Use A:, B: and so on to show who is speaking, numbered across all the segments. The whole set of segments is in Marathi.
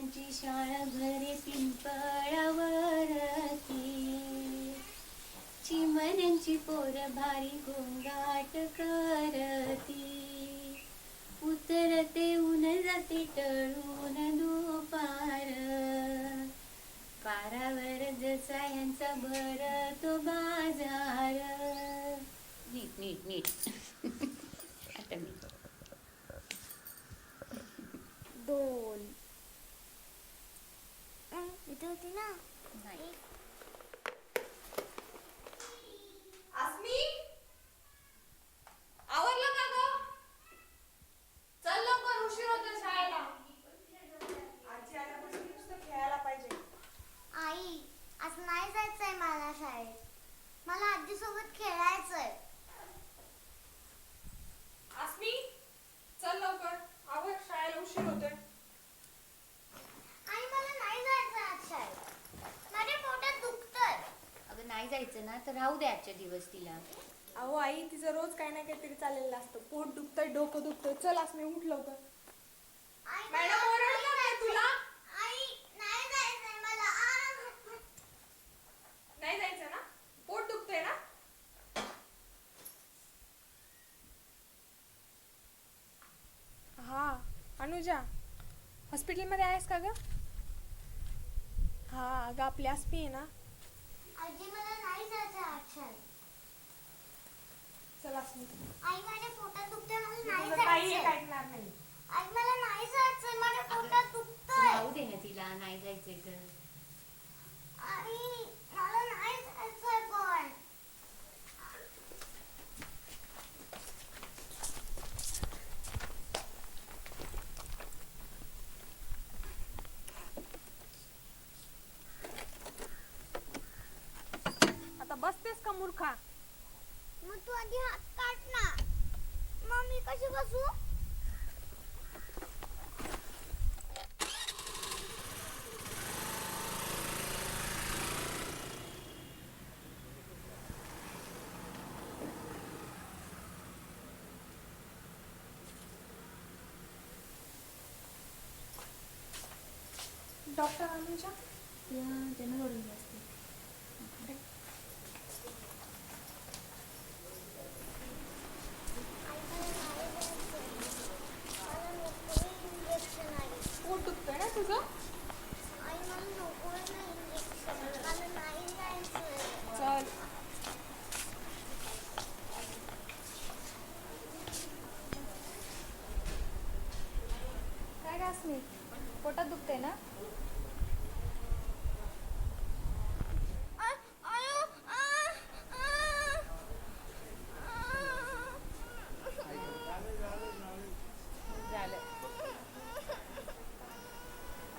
A: चिमण्यांची शाळा घरे पिंपळावरती, चिमण्यांची पोर भारी गोंगाट करती, उतरते ऊन जाते टळून दुपार, पारावर जसा यांचा भरतो बाजार. नीट नीट नीट. आता मी
B: 2 इथे होती ना.
A: नाही.
C: आस्मी, आवरलं का ग? चल लवकर, उशीर होतो शाळेला. आजी आल्यापासून नुसतं खेळायला पाहिजे.
B: आई, आज नाही जायचंय मला शाळेत. मला आजी सोबत खेळायचंय.
C: आस्मी, चल लवकर, आवर, शाळेला उशीर होतोय.
B: आई, मला नाही जायचंय आज शाळेत. माझ्या पोटात दुखतंय.
A: अगं नाही जायचं ना तर राहू दे आजच्या दिवस तिला.
C: अहो आई, तिचं रोज काही ना काहीतरी चाललेलं असतं. पोट दुखतंय, डोकं दुखतंय. चल आस्मी, उठ लवकर.
B: आई,
C: मॅडम ओरडलं काय तुला?
B: आई, नाही जायचंय मला.
C: नाही जायचं ना? पोट दुखतंय ना? हा, अनुजा, हॉस्पिटलमध्ये आहेस का ग? हा, अगं आपली आस्मी आहे ना.
B: आजी, मला नाही जायचंय आज शाळेत.
C: चल आस्मी,
B: आई, माझ्या पोटात दुखतंय. मला नाही
C: तुझं काही
B: जायचंय.
C: ऐकणार नाही.
B: आई, मला नाही जायचंय. माझ्या
A: अगं,
B: पोटात दुखतंय.
A: राहू दे ना तिला, नाही जायचंय तर.
B: आई, मला नाही जायचंय पण.
C: आता बसतेस का मूर्खा?
B: मग तू आधी हात काढ ना. मग मी कशी बसू?
C: डॉक्टर अनुजा,
A: त्यांना रडून असते.
B: मला नको इंजेक्शन आहे.
C: पोट दुखतंय ना तुझं?
B: आई, मला नको ना इंजेक्शन. मला नाही जायचंय.
C: चल.
D: काय का अस्मी, पोटात दुखते ना?
A: झालं.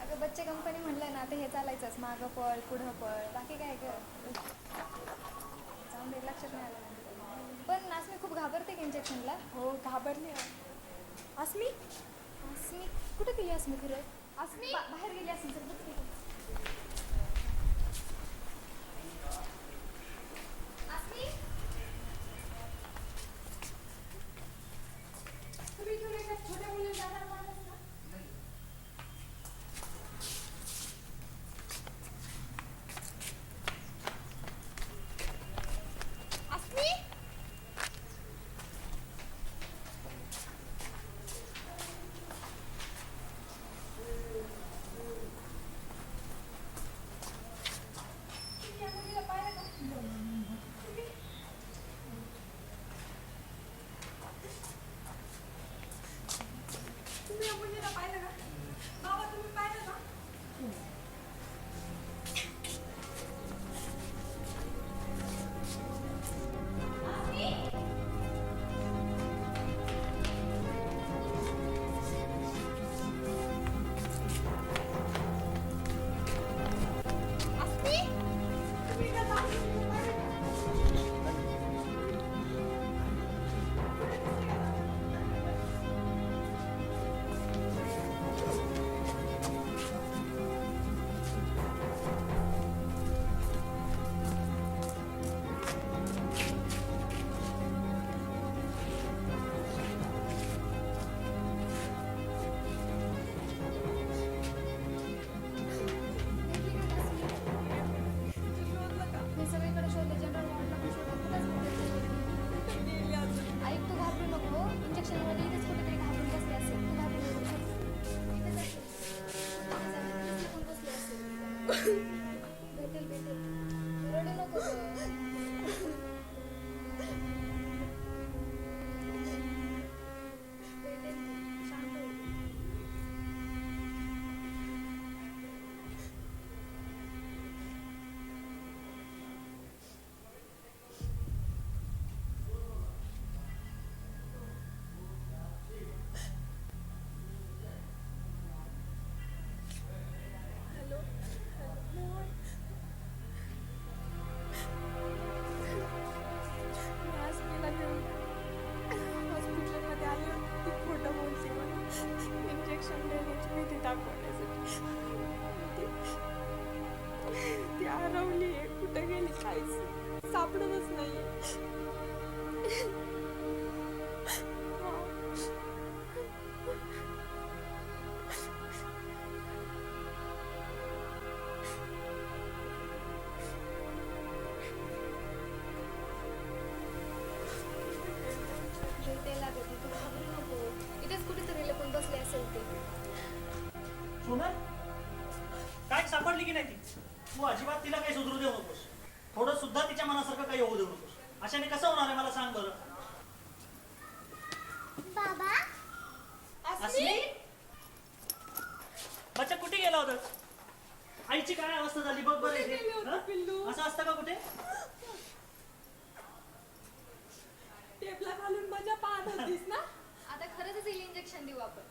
D: अगं बच्चे कंपनी म्हणलं ना, ते हे चालायचंच. मागं पळ, पुढं पळ, बाकी काय ग. जाऊन दे, लक्षात नाही आलं. पण अस्मी खूप घाबरते की इंजेक्शनला.
C: हो, घाबरली ना. आस्मी,
D: अस्मी कुठे गेली? अस्मी फिरत
C: आस्मी,
D: बाहेर गेली असेल तर बघ तिथे.
C: आस्मी, तुम्ही इथून एका छोट्या मुलीला जाणार माणूस ना? आस्मी, तुम्ही या मुलीला पाहिलं का? तुम्ही या मुलीला पाहिलं का? बाबा, तुम्ही पाहिलं का? आस्मी, तुम्ही त्या लहान मुलीला पाहिलं का? मध्ये दाखवण्यासाठी. ती हरवली आहे, कुठे गेली काहीच सापडतच नाहीये.
D: ते लागत तू घाबरू नको. इथेच कुठेतरी लपून बसले असेल ते.
E: सोनल काय सापडली की नाही ती? तू अजिबात तिला काही सुधरू देऊ नकोस. थोडं सुद्धा तिच्या मनासारखं काही होऊ देऊ नकोस. अशाने कसं होणार आहे मला सांग बरं.
B: बाबा
E: असली बच्चा कुठे गेला होता? आईची काय अवस्था झाली बघ बरं इथे.
C: गेली होती
E: हं?
C: पिल्लू?
E: असं असतं का कुठे?
C: टेपला घालून मजा पाहत होतीस ना?
D: आता खरंच येईल इंजेक्शन देऊ आपण.